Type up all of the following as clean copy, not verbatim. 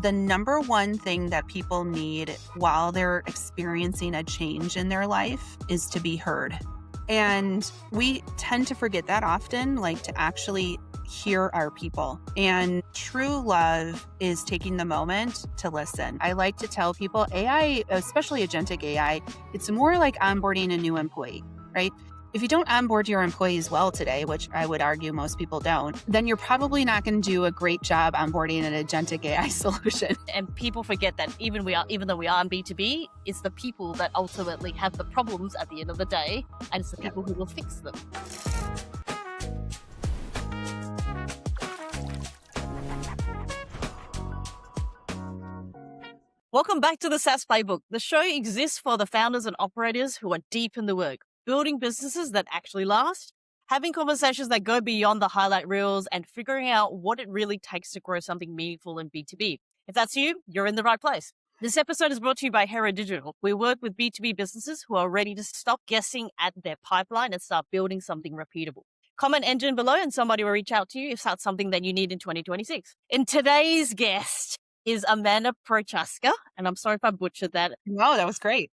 the number one thing that people need while they're experiencing a change in their life is to be heard. And we tend to forget that often, like to actually hear our people. And true love is taking the moment to listen. I like to tell people AI, especially agentic AI, it's more like onboarding a new employee, right? If you don't onboard your employees well today, which I would argue most people don't, then you're probably not going to do a great job onboarding an agentic AI solution. And people forget that even though we are in B2B, it's the people that ultimately have the problems at the end of the day, and it's the people who will fix them. Welcome back to the SaaS Playbook. The show exists for the founders and operators who are deep in the work, building businesses that actually last, having conversations that go beyond the highlight reels, and figuring out what it really takes to grow something meaningful in B2B. If that's you, you're in the right place. This episode is brought to you by Hera Digital. We work with B2B businesses who are ready to stop guessing at their pipeline and start building something repeatable. Comment engine below and somebody will reach out to you if that's something that you need in 2026. And today's guest is Amanda Prochaska, and I'm sorry if I butchered that. No, that was great.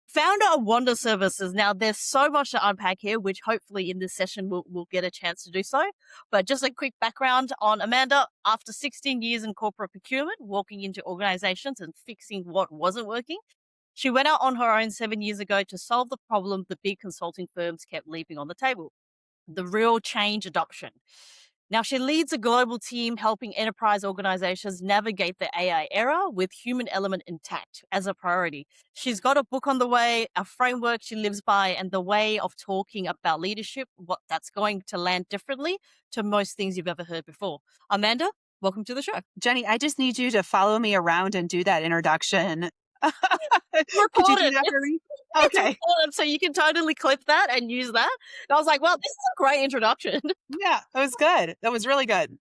Founder of Wonder Services. Now, there's so much to unpack here, which hopefully in this session we'll get a chance to do so. But just a quick background on Amanda. After 16 years in corporate procurement, walking into organizations and fixing what wasn't working, she went out on her own 7 years ago to solve the problem the big consulting firms kept leaving on the table, the real change adoption. Now, she leads a global team helping enterprise organizations navigate the AI era with human element intact as a priority. She's got a book on the way, a framework she lives by, and the way of talking about leadership, what that's going to land differently to most things you've ever heard before. Amanda, welcome to the show. Jenny, I just need you to follow me around and do that introduction. Could you do that for me? Okay. So you can totally clip that and use that. And I was like, well, this is a great introduction. Yeah, that was good. That was really good.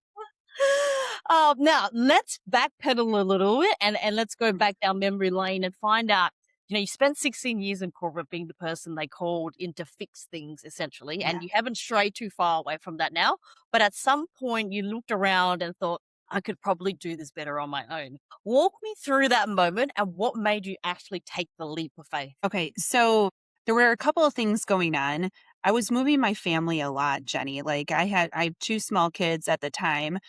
Now, let's backpedal a little bit and let's go back down memory lane and find out, you spent 16 years in corporate being the person they called in to fix things, essentially, and you haven't strayed too far away from that now. But at some point, you looked around and thought, I could probably do this better on my own. Walk me through that moment and what made you actually take the leap of faith. Okay, so there were a couple of things going on. I was moving my family a lot, Jenny. Like I have two small kids at the time,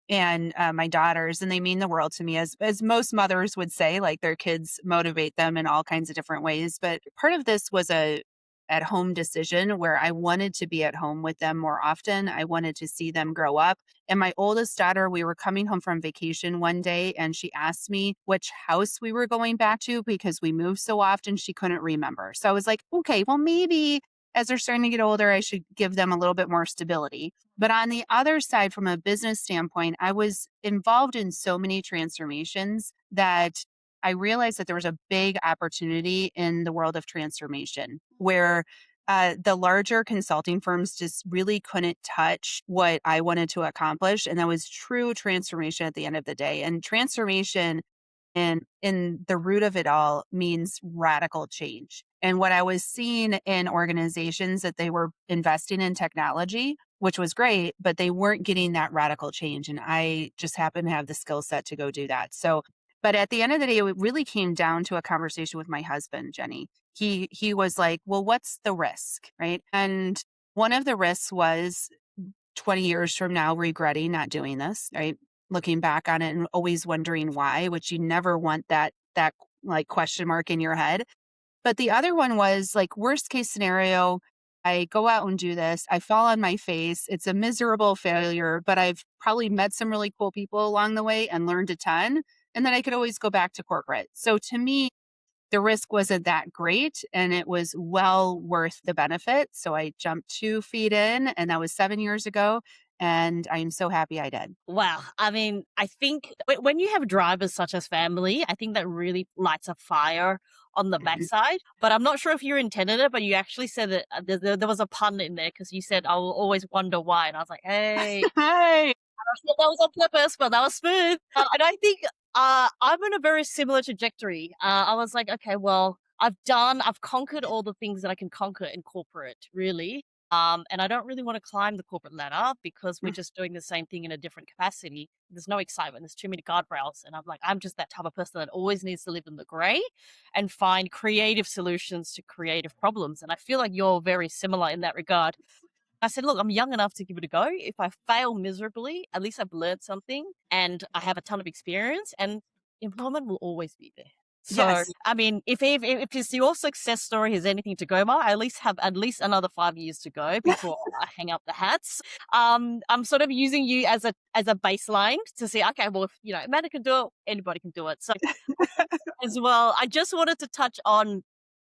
and my daughters, and they mean the world to me, as most mothers would say. Like their kids motivate them in all kinds of different ways. But part of this was a at-home decision where I wanted to be at home with them more often. I wanted to see them grow up. And my oldest daughter, we were coming home from vacation one day, and she asked me which house we were going back to because we moved so often, she couldn't remember. So I was like, okay, well, maybe as they're starting to get older, I should give them a little bit more stability. But on the other side, from a business standpoint, I was involved in so many transformations that I realized that there was a big opportunity in the world of transformation where the larger consulting firms just really couldn't touch what I wanted to accomplish. And that was true transformation at the end of the day. And transformation in the root of it all means radical change. And what I was seeing in organizations that they were investing in technology, which was great, but they weren't getting that radical change. And I just happened to have the skill set to go do that. So but at the end of the day, it really came down to a conversation with my husband, Jenny. He was like, well, what's the risk, right? And one of the risks was 20 years from now, regretting not doing this, right? Looking back on it and always wondering why, which you never want that like question mark in your head. But the other one was like, worst case scenario, I go out and do this. I fall on my face. It's a miserable failure, but I've probably met some really cool people along the way and learned a ton. And then I could always go back to corporate. So to me, the risk wasn't that great and it was well worth the benefit. So I jumped 2 feet in, and that was 7 years ago. And I'm so happy I did. Wow. I mean, I think when you have drivers such as family, I think that really lights a fire on the backside. But I'm not sure if you intended it, but you actually said that there was a pun in there because you said, I will always wonder why. And I was like, hey. Hey. I thought that was on purpose, but that was smooth. And I think I'm in a very similar trajectory. I was like, okay, well, I've conquered all the things that I can conquer in corporate, really. And I don't really want to climb the corporate ladder because we're Mm. just doing the same thing in a different capacity. There's no excitement. There's too many guardrails. And I'm like, I'm just that type of person that always needs to live in the gray and find creative solutions to creative problems. And I feel like you're very similar in that regard. I said, look, I'm young enough to give it a go. If I fail miserably, at least I've learned something and I have a ton of experience, and employment will always be there. So, Yes. I mean, if it's your success story has anything to go by, I at least have at least another 5 years to go before I hang up the hats. I'm sort of using you as a baseline to say, okay, well, if Amanda can do it, anybody can do it. So as well, I just wanted to touch on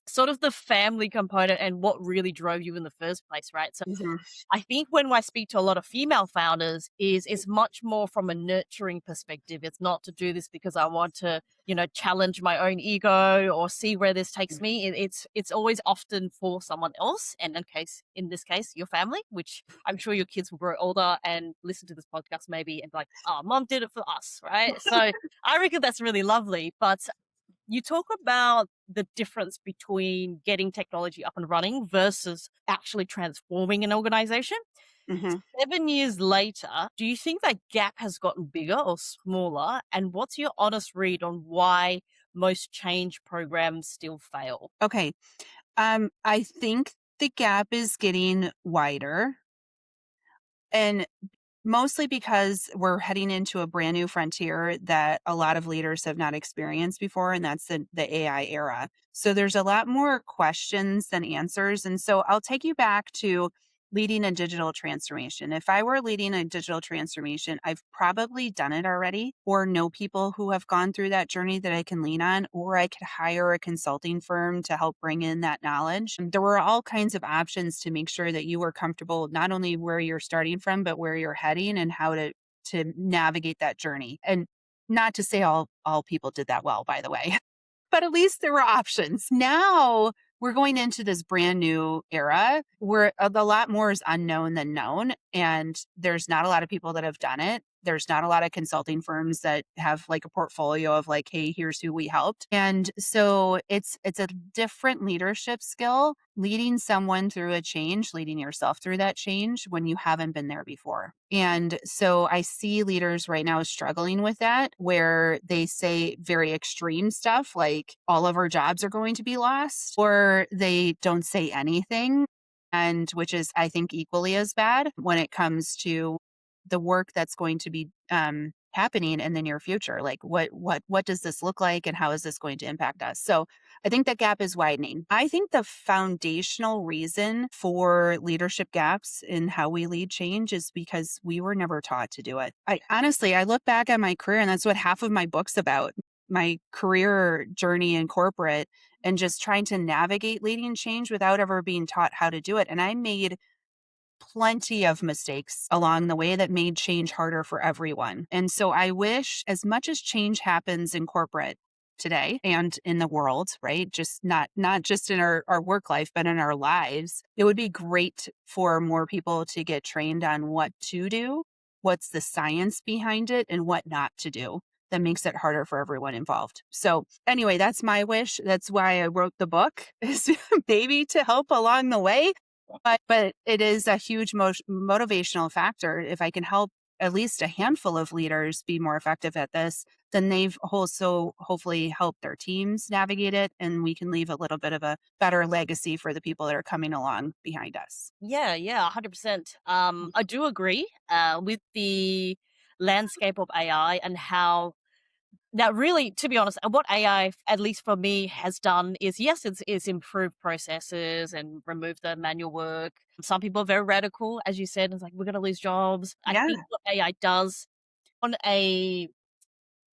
sort of the family component and what really drove you in the first place, right? So Mhm. I think when I speak to a lot of female founders is it's much more from a nurturing perspective. It's not to do this because I want to, challenge my own ego or see where this takes me. It's always often for someone else, and in this case, your family, which I'm sure your kids will grow older and listen to this podcast maybe and be like, oh, mom did it for us, right? So I reckon that's really lovely. But you talk about the difference between getting technology up and running versus actually transforming an organization. Mhm. 7 years later, do you think that gap has gotten bigger or smaller? And what's your honest read on why most change programs still fail? Okay. I think the gap is getting wider. And mostly because we're heading into a brand new frontier that a lot of leaders have not experienced before, and that's the AI era. So there's a lot more questions than answers. And so I'll take you back to leading a digital transformation. If I were leading a digital transformation, I've probably done it already or know people who have gone through that journey that I can lean on, or I could hire a consulting firm to help bring in that knowledge. There were all kinds of options to make sure that you were comfortable not only where you're starting from, but where you're heading and how to navigate that journey. And not to say all people did that well, by the way, but at least there were options. Now we're going into this brand new era where a lot more is unknown than known. And there's not a lot of people that have done it. There's not a lot of consulting firms that have like a portfolio of like, hey, here's who we helped. And so it's a different leadership skill, leading someone through a change, leading yourself through that change when you haven't been there before. And so I see leaders right now struggling with that, where they say very extreme stuff like all of our jobs are going to be lost, or they don't say anything. And which is, I think, equally as bad when it comes to the work that's going to be happening in the near future. Like what does this look like, and how is this going to impact us? So I think that gap is widening. I think the foundational reason for leadership gaps in how we lead change is because we were never taught to do it. I honestly, I look back at my career, and that's what half of my book's about. My career journey in corporate and just trying to navigate leading change without ever being taught how to do it. And I made plenty of mistakes along the way that made change harder for everyone. And so I wish, as much as change happens in corporate today and in the world, right? Just not just in our work life, but in our lives, it would be great for more people to get trained on what to do, what's the science behind it, and what not to do. That makes it harder for everyone involved. So anyway, that's my wish. That's why I wrote the book, is maybe to help along the way, but it is a huge motivational factor. If I can help at least a handful of leaders be more effective at this, then they've also hopefully helped their teams navigate it, and we can leave a little bit of a better legacy for the people that are coming along behind us. Yeah, yeah, 100%. I do agree with the landscape of AI and how now, really, to be honest, what AI, at least for me, has done is yes, it's improved processes and removed the manual work. Some people are very radical, as you said, it's like we're going to lose jobs. I Yeah. think what AI does on a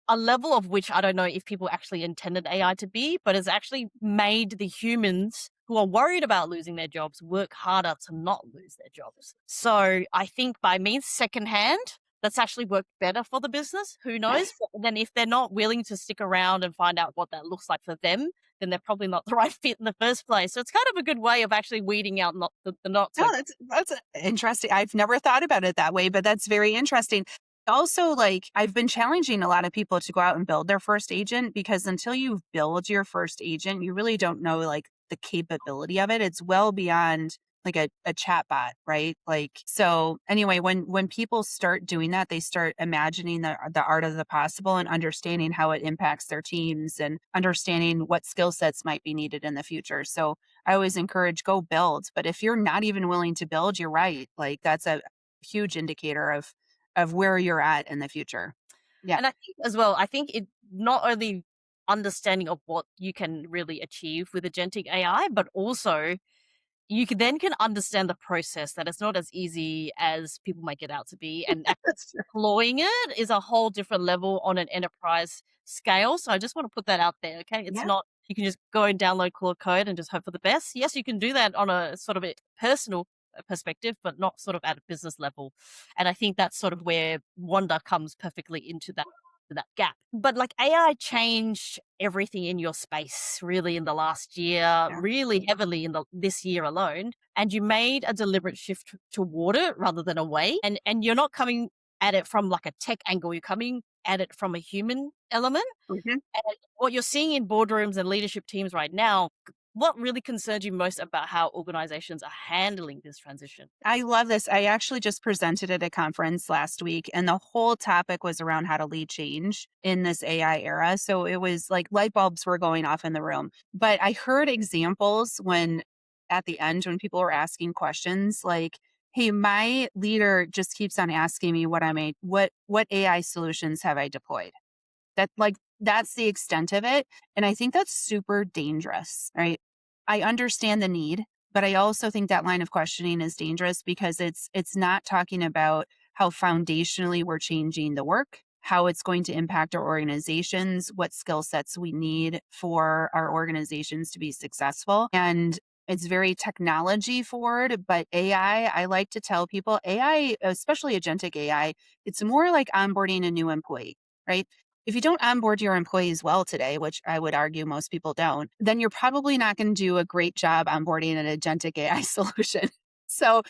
level of which I don't know if people actually intended AI to be, but it's actually made the humans who are worried about losing their jobs work harder to not lose their jobs. So I think by means secondhand, that's actually worked better for the business. Who knows? But then if they're not willing to stick around and find out what that looks like for them, then they're probably not the right fit in the first place. So it's kind of a good way of actually weeding out not the not so No, that's interesting. I've never thought about it that way, but that's very interesting. Also, like I've been challenging a lot of people to go out and build their first agent, because until you build your first agent, you really don't know like the capability of it. It's well beyond a chat bot, right? Like, so anyway, when people start doing that, they start imagining the art of the possible and understanding how it impacts their teams and understanding what skill sets might be needed in the future. So I always encourage go build, but if you're not even willing to build, you're right. Like that's a huge indicator of where you're at in the future. Yeah. And I think as well, I think it not only understanding of what you can really achieve with agentic AI, but also you can understand the process that it's not as easy as people make it out to be, and actually That's true. deploying it is a whole different level on an enterprise scale. So I just want to put that out there. Okay, it's Yeah. not you can just go and download Claude Code and just hope for the best. Yes, you can do that on a sort of a personal perspective, but not sort of at a business level. And I think that's sort of where Wanda comes perfectly into that gap. But like AI changed everything in your space really in the last year, Yeah. really heavily in the this year alone, and you made a deliberate shift toward it rather than away. And you're not coming at it from like a tech angle, you're coming at it from a human element. Mhm. And what you're seeing in boardrooms and leadership teams right now, what really concerns you most about how organizations are handling this transition? I love this. I actually just presented at a conference last week, and the whole topic was around how to lead change in this AI era. So it was like light bulbs were going off in the room. But I heard examples when at the end, when people were asking questions like, hey, my leader just keeps on asking me what AI solutions have I deployed? That's the extent of it, and I think that's super dangerous, right? I understand the need, but I also think that line of questioning is dangerous because it's not talking about how foundationally we're changing the work, how it's going to impact our organizations, what skill sets we need for our organizations to be successful. And it's very technology forward, but I like to tell people AI, especially agentic AI, it's more like onboarding a new employee, right? If you don't onboard your employees well today, which I would argue most people don't, then you're probably not going to do a great job onboarding an agentic AI solution. So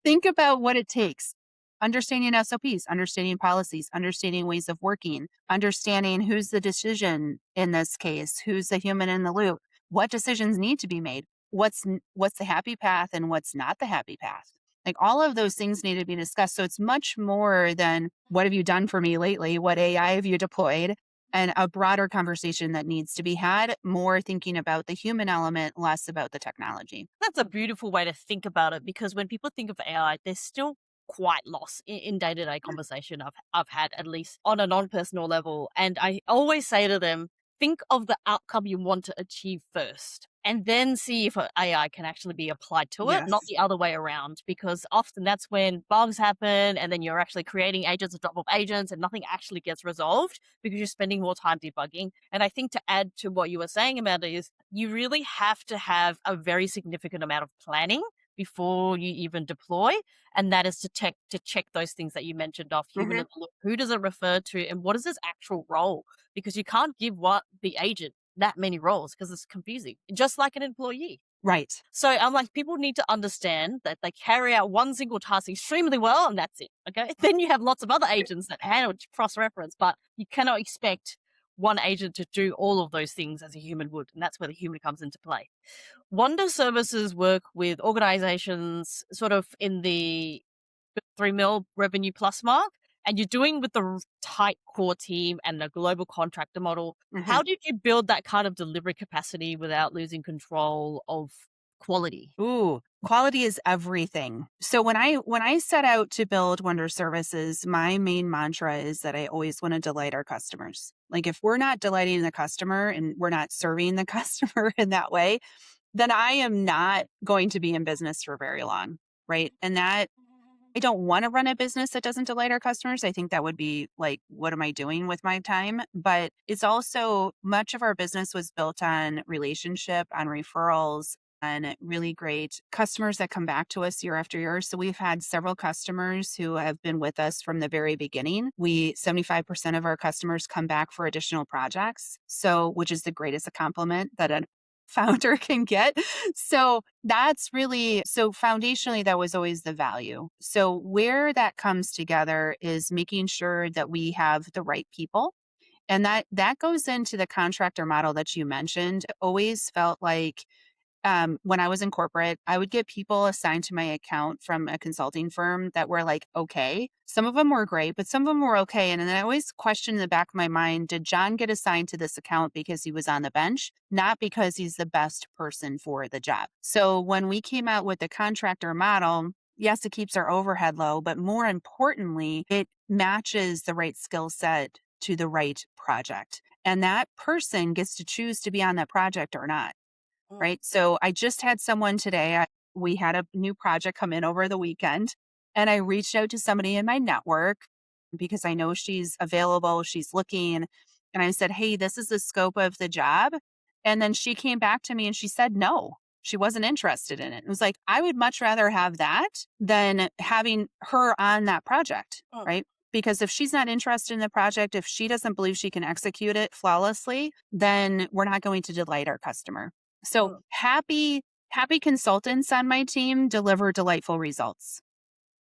think about what it takes. Understanding SOPs, understanding policies, understanding ways of working, understanding who's the decision in this case, who's the human in the loop, what decisions need to be made, what's the happy path and what's not the happy path. Like all of those things need to be discussed. So it's much more than what have you done for me lately? What AI have you deployed? And a broader conversation that needs to be had, more thinking about the human element, less about the technology. That's a beautiful way to think about it because when people think of AI, they're still quite lost in day-to-day conversation I've had, at least on a non-personal level. And I always say to them, think of the outcome you want to achieve first and then see if AI can actually be applied to it, not Yes. the other way around, because often that's when bugs happen and then you're actually creating agents on top of agents and nothing actually gets resolved because you're spending more time debugging. And I think to add to what you were saying, Amanda, is you really have to have a very significant amount of planning before you even deploy, and that is to check those things that you mentioned of human Hmm. in the loop. Who does it refer to, and what is its actual role? Because you can't give what the agent that many roles because it's confusing, just like an employee. Right. So I'm like, people need to understand that they carry out one single task extremely well, and that's it. Okay. Then you have lots of other agents that handle cross reference, but you cannot expect one agent to do all of those things as a human would. And that's where the human comes into play. Wonder Services work with organizations sort of in the 3 mil revenue plus mark, and you're doing with the tight core team and the global contractor model. Hmm. How did you build that kind of delivery capacity without losing control of quality? Ooh, quality is everything. So when I set out to build Wonder Services, my main mantra is that I always want to delight our customers. Like if we're not delighting the customer and we're not serving the customer in that way, then I am not going to be in business for very long, right? And that I don't want to run a business that doesn't delight our customers. I think that would be like, what am I doing with my time? But it's also much of our business was built on relationship, on referrals, and really great customers that come back to us year after year. So we've had several customers who have been with us from the very beginning. 75% of our customers come back for additional projects. So, which is the greatest compliment that a founder can get. So that's really so foundationally, that was always the value. So where that comes together is making sure that we have the right people. And that goes into the contractor model that you mentioned. It always felt like when I was in corporate, I would get people assigned to my account from a consulting firm that were like, okay. Some of them were great, but some of them were okay. And then I always questioned in the back of my mind, did John get assigned to this account because he was on the bench, not because he's the best person for the job? So when we came out with the contractor model, yes, it keeps our overhead low, but more importantly, it matches the right skill set to the right project. And that person gets to choose to be on that project or not. Mm, Right? So I just had someone today, we had a new project come in over the weekend, and I reached out to somebody in my network because I know she's available, she's looking. And I said, hey, this is the scope of the job. And then she came back to me and she said, no, she wasn't interested in it. It was like, I would much rather have that than having her on that project. mm, Right. Because if she's not interested in the project, if she doesn't believe she can execute it flawlessly, then we're not going to delight our customer. So mm, happy consultants on my team deliver delightful results.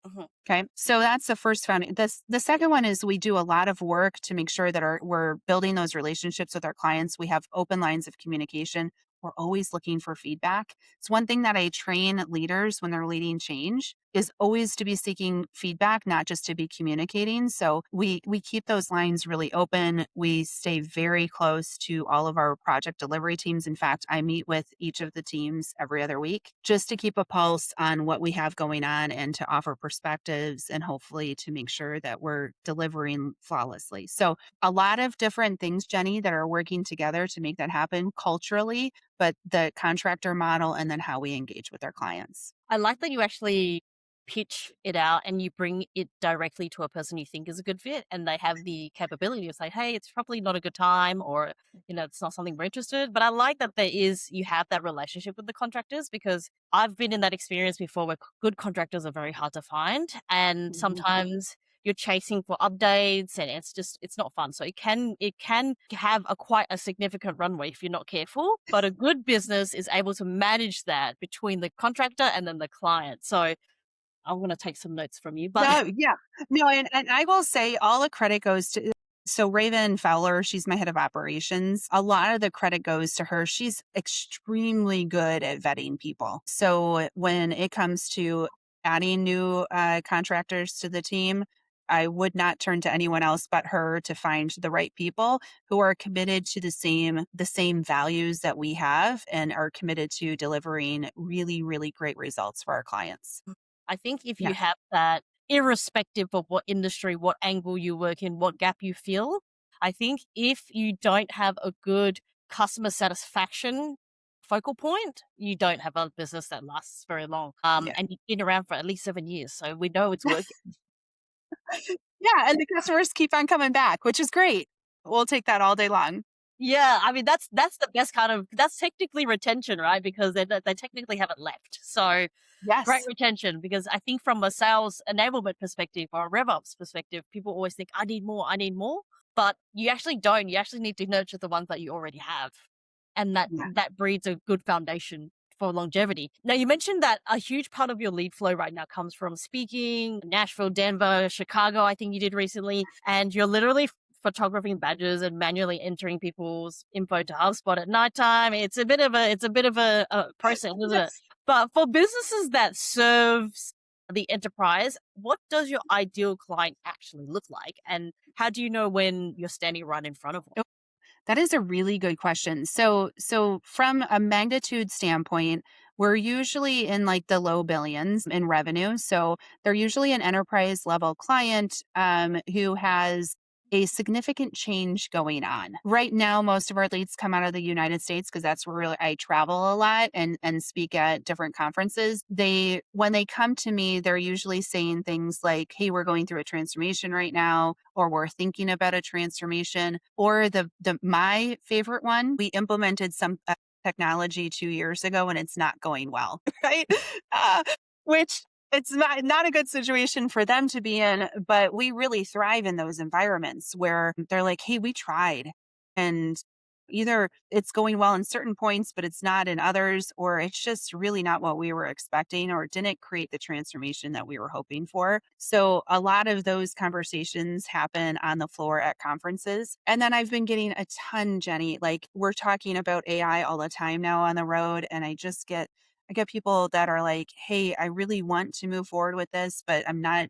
mhm. Okay. So that's the first foundation. The second one is we do a lot of work to make sure that we're building those relationships with our clients. We have open lines of communication. We're always looking for feedback. It's one thing that I train leaders when they're leading change is always to be seeking feedback, not just to be communicating. So we keep those lines really open. We stay very close to all of our project delivery teams. In fact, I meet with each of the teams every other week just to keep a pulse on what we have going on and to offer perspectives and hopefully to make sure that we're delivering flawlessly. So a lot of different things, Jenny, that are working together to make that happen culturally, but the contractor model and then how we engage with our clients. I like that you actually pitch it out and you bring it directly to a person you think is a good fit and they have the capability to say, hey, it's probably not a good time or, it's not something we're interested. But I like that you have that relationship with the contractors because I've been in that experience before where good contractors are very hard to find. And Mhm. sometimes you're chasing for updates and it's not fun. So it can have quite a significant runway if you're not careful, but a good business is able to manage that between the contractor and then the client. So I'm going to take some notes from you, but No, yeah. No, and I will say all the credit goes to so Raven Fowler, she's my head of operations. A lot of the credit goes to her. She's extremely good at vetting people. So when it comes to adding new contractors to the team, I would not turn to anyone else but her to find the right people who are committed to the same values that we have and are committed to delivering really, really great results for our clients. I think if Yeah. you have that, irrespective of what industry, what angle you work in, what gap you fill, I think if you don't have a good customer satisfaction focal point, you don't have a business that lasts very long. Yeah. And you've been around for at least 7 years, so we know it's working. Yeah, and the customers keep on coming back, which is great. We'll take that all day long. Yeah, I mean that's the best kind of that's technically retention, right? Because they technically haven't left. So great Yes. retention because I think from a sales enablement perspective or a RevOps perspective, people always think, I need more, I need more. But you actually don't. You actually need to nurture the ones that you already have. And that Yeah. that breeds a good foundation for longevity. Now you mentioned that a huge part of your lead flow right now comes from speaking, Nashville, Denver, Chicago, I think you did recently, and you're literally photographing badges and manually entering people's info to HubSpot at nighttime. It's a bit of a process, isn't it? Yes. But for businesses that serves the enterprise, what does your ideal client actually look like? And how do you know when you're standing right in front of one? Oh, that is a really good question. So from a magnitude standpoint, we're usually in like the low billions in revenue. So they're usually an enterprise level client who has a significant change going on. Right now, most of our leads come out of the United States because that's where really I travel a lot and speak at different conferences. They when they come to me, they're usually saying things like, "Hey, we're going through a transformation right now," or "We're thinking about a transformation," or the my favorite one, "We implemented some technology 2 years ago and it's not going well," right? Uh, which it's not a good situation for them to be in, but we really thrive in those environments where they're like, "Hey, we tried and Either it's going well in certain points, but it's not in others, or it's just really not what we were expecting, or it didn't create the transformation that we were hoping for. So a lot of those conversations happen on the floor at conferences. And then I've been getting a ton, Jenny. Like we're talking about AI all the time now on the road. And I get people that are like, hey, I really want to move forward with this, but I'm not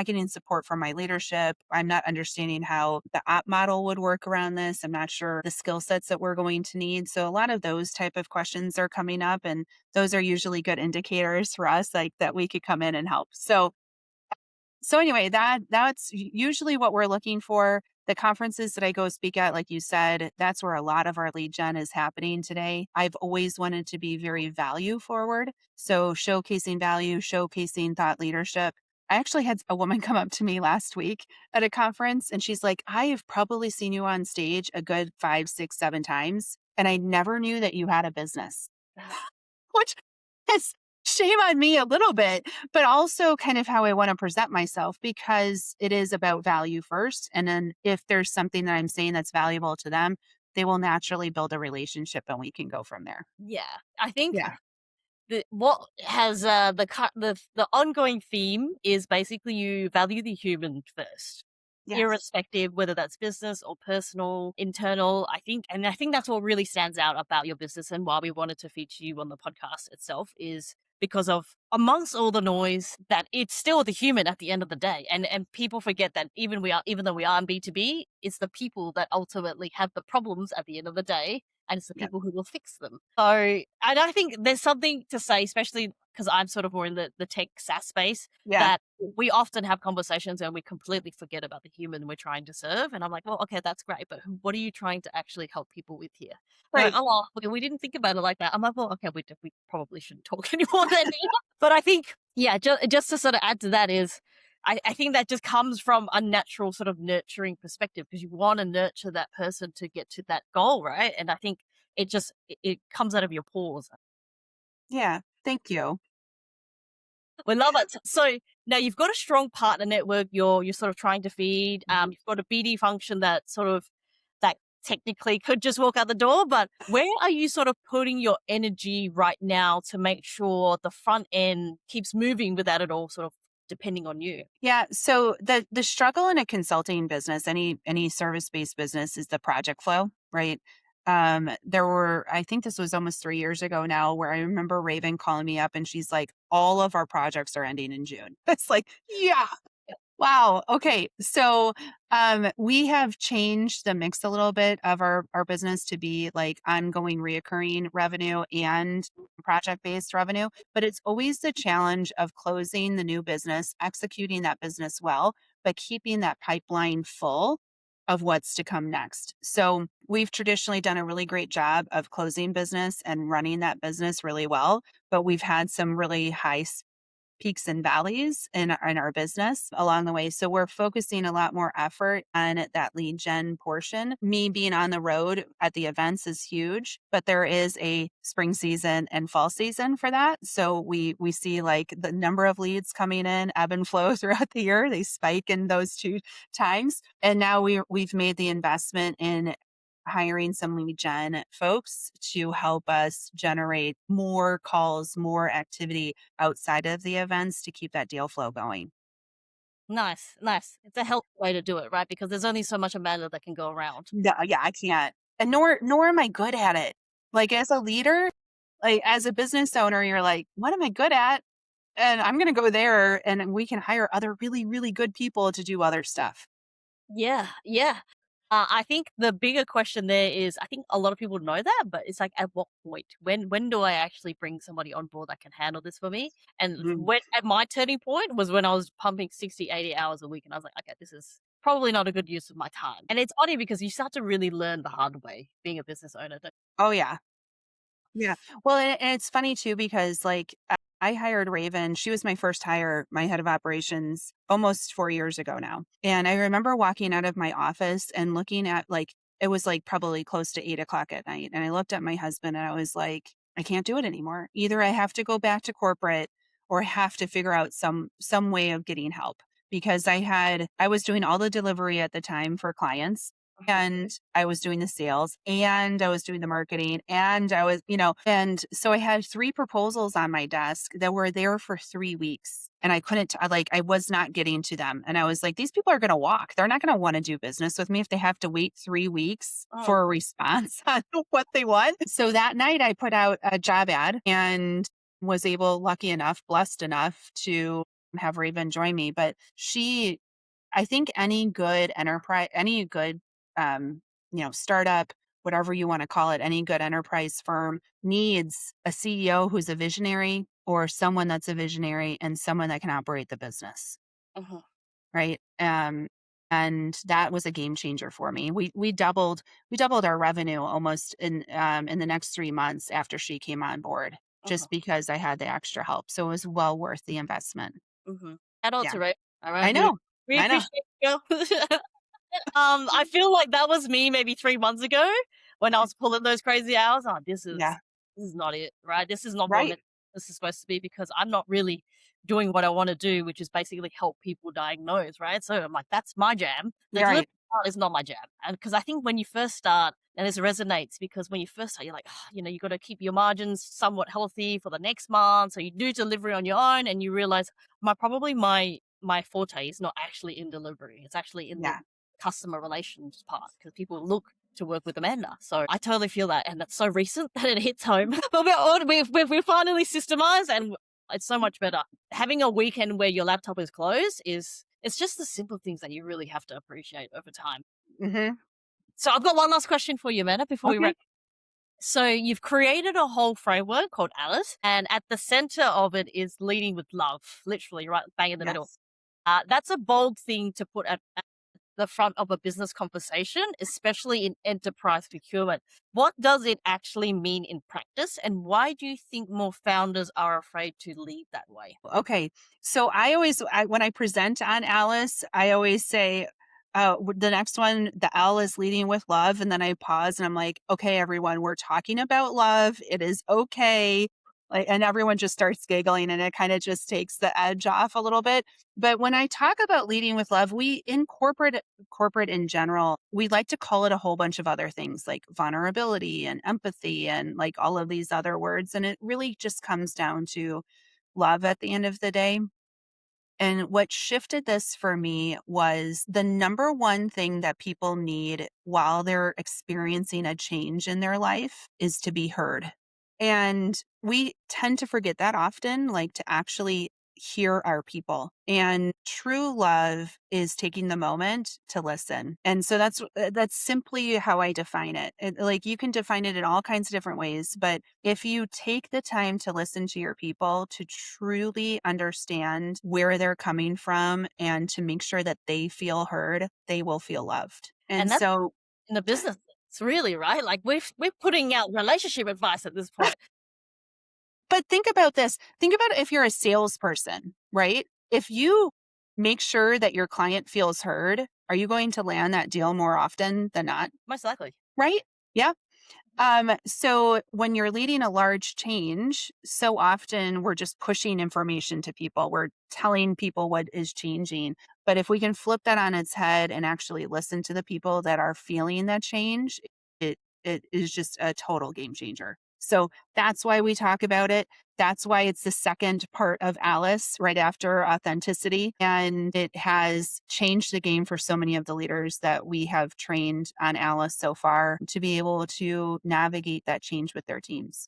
getting support from my leadership. I'm not understanding how the op model would work around this. I'm not sure the skill sets that we're going to need. So a lot of those type of questions are coming up, and those are usually good indicators for us, like that we could come in and help. So anyway, that's usually what we're looking for. The conferences that I go speak at, like you said, that's where a lot of our lead gen is happening today. I've always wanted to be very value forward. So showcasing value, showcasing thought leadership. I actually had a woman come up to me last week at a conference and she's like, I have probably seen you on stage a good 5, 6, 7 times. And I never knew that you had a business. Which is shame on me a little bit, but also kind of how I want to present myself because it is about value first. And then if there's something that I'm saying that's valuable to them, they will naturally build a relationship and we can go from there. Yeah, I think Yeah. what has the ongoing theme is basically you value the human first, Yes. irrespective whether that's business or personal, internal. I think that's what really stands out about your business and why we wanted to feature you on the podcast itself is because of amongst all the noise that it's still the human at the end of the day, and people forget that even though we are in B2B, it's the people that ultimately have the problems at the end of the day, and it's the Yeah. people who will fix them. So, and I think there's something to say, especially because I'm sort of more in the tech SaaS space, Yeah. that we often have conversations and we completely forget about the human we're trying to serve. And I'm like, well, okay, that's great, but what are you trying to actually help people with here? They're like, Right. oh, well, we didn't think about it like that. I'm like, well, okay, we probably shouldn't talk anymore then. But I think, yeah, just to sort of add to that is, I think that just comes from a natural sort of nurturing perspective because you want to nurture that person to get to that goal, right? And I think it comes out of your pores. Yeah. Thank you. We love it. So now you've got a strong partner network. You're sort of trying to feed. You've got a BD function that technically could just walk out the door. But where are you sort of putting your energy right now to make sure the front end keeps moving without it all sort of depending on you? Yeah. So the struggle in a consulting business, any service-based business is the project flow, right? There were, I think this was almost 3 years ago now, where I remember Raven calling me up and she's like, all of our projects are ending in June. It's like, yeah, wow. Okay. So, we have changed the mix a little bit of our business to be like ongoing reoccurring revenue and project-based revenue, but it's always the challenge of closing the new business, executing that business well, but keeping that pipeline full of what's to come next. So, we've traditionally done a really great job of closing business and running that business really well, but we've had some really high peaks and valleys in our business along the way. So we're focusing a lot more effort on that lead gen portion. Me being on the road at the events is huge, but there is a spring season and fall season for that. So we see like the number of leads coming in ebb and flow throughout the year. They spike in those two times. And now we've made the investment in hiring some lead gen folks to help us generate more calls, more activity outside of the events to keep that deal flow going. Nice, nice. It's a healthy way to do it, right? Because there's only so much Amanda that can go around. No, yeah, I can't. And nor am I good at it. Like as a leader, like as a business owner, you're like, what am I good at? And I'm gonna go there and we can hire other really, really good people to do other stuff. Yeah, yeah. I think the bigger question there is, I think a lot of people know that, but it's like, at what point? When do I actually bring somebody on board that can handle this for me? And Mm. when at my turning point was when I was pumping 60, 80 hours a week, and I was like, okay, this is probably not a good use of my time. And it's funny because you start to really learn the hard way being a business owner. Oh yeah. Yeah. Well, and it's funny too because like I hired Raven. She was my first hire, my head of operations, almost 4 years ago now. And I remember walking out of my office and looking at like it was like probably close to 8 o'clock at night. And I looked at my husband and I was like, I can't do it anymore. Either I have to go back to corporate or I have to figure out some way of getting help because I was doing all the delivery at the time for clients and I was doing the sales and I was doing the marketing and I was, and so I had 3 proposals on my desk that were there for 3 weeks and I couldn't, I was not getting to them. And I was like, these people are going to walk. They're not going to want to do business with me if they have to wait 3 weeks Oh, for a response on what they want. So that night I put out a job ad and was able, lucky enough, blessed enough to have Raven join me. But I think any good enterprise, any good, startup, whatever you want to call it, any good enterprise firm needs a CEO who's a visionary or someone that's a visionary and someone that can operate the business. mhm, Right. And that was a game changer for me. We doubled our revenue almost in the next 3 months after she came on board, mhm, just because I had the extra help. So it was well worth the investment. mhm. Adults Yeah. are right. All I right. We know. we I know. appreciate you. I feel like that was me maybe 3 months ago when I was pulling those crazy hours. Oh, Yeah. this is not it, right? This is not Right. this is supposed to be because I'm not really doing what I wanna do, which is basically help people diagnose, right? So I'm like, that's my jam. The You're delivery right. part is not my jam. And because I think when you first start, and this resonates because when you first start, you're like, you gotta keep your margins somewhat healthy for the next month. So you do delivery on your own and you realize my forte is not actually in delivery. It's actually in the Yeah. customer relations part because people look to work with Amanda. So I totally feel that, and that's so recent that it hits home. But we've finally systemized, and it's so much better. Having a weekend where your laptop is closed is it's just the simple things that you really have to appreciate over time. Mhm. So I've got one last question for you, Amanda, before we Okay. wrap. So you've created a whole framework called Alice, and at the center of it is leading with love, literally right bang in the middle. Yes. That's a bold thing to put at the front of a business conversation, especially in enterprise procurement. What does it actually mean in practice, and why do you think more founders are afraid to lead that way? Okay. So when I present on Alice, I always say, the next one, the L is leading with love. And then I pause and I'm like, okay, everyone, we're talking about love. It is okay. And everyone just starts giggling and it kind of just takes the edge off a little bit. But when I talk about leading with love, we in corporate in general, we like to call it a whole bunch of other things like vulnerability and empathy and like all of these other words. And it really just comes down to love at the end of the day. And what shifted this for me was the number one thing that people need while they're experiencing a change in their life is to be heard. And we tend to forget that often, like to actually hear our people. And true love is taking the moment to listen. And so that's simply how I define it. Like you can define it in all kinds of different ways, but if you take the time to listen to your people, to truly understand where they're coming from and to make sure that they feel heard, they will feel loved. And And that's so in the business. It's really right. Like we're putting out relationship advice at this point. but think about this. Think about if you're a salesperson, right? If you make sure that your client feels heard, are you going to land that deal more often than not? Most likely. Right? Yeah. So when you're leading a large change, so often we're just pushing information to people. We're telling people what is changing. But if we can flip that on its head and actually listen to the people that are feeling that change, it is just a total game changer. So that's why we talk about it. That's why it's the second part of Alice right after authenticity. And it has changed the game for so many of the leaders that we have trained on Alice so far to be able to navigate that change with their teams.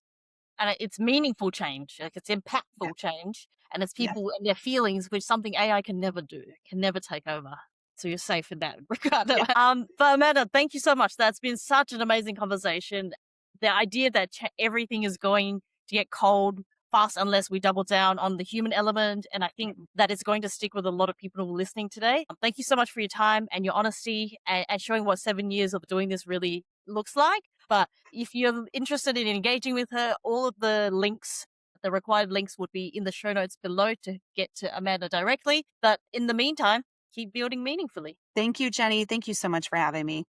And it's meaningful change, like it's Yeah. impactful change, and it's Yes. people and their feelings, which something AI can never do, can never take over. So you're safe in that regard. Yeah. But Amanda, thank you so much. That's been such an amazing conversation. The idea that everything is going to get cold fast unless we double down on the human element, and I think that is going to stick with a lot of people who are listening today. Thank you so much for your time and your honesty and showing what 7 years of doing this really looks like. But if you're interested in engaging with her, all of the required links would be in the show notes below to get to Amanda directly. But in the meantime, keep building meaningfully. Thank you, Jenny. Thank you so much for having me.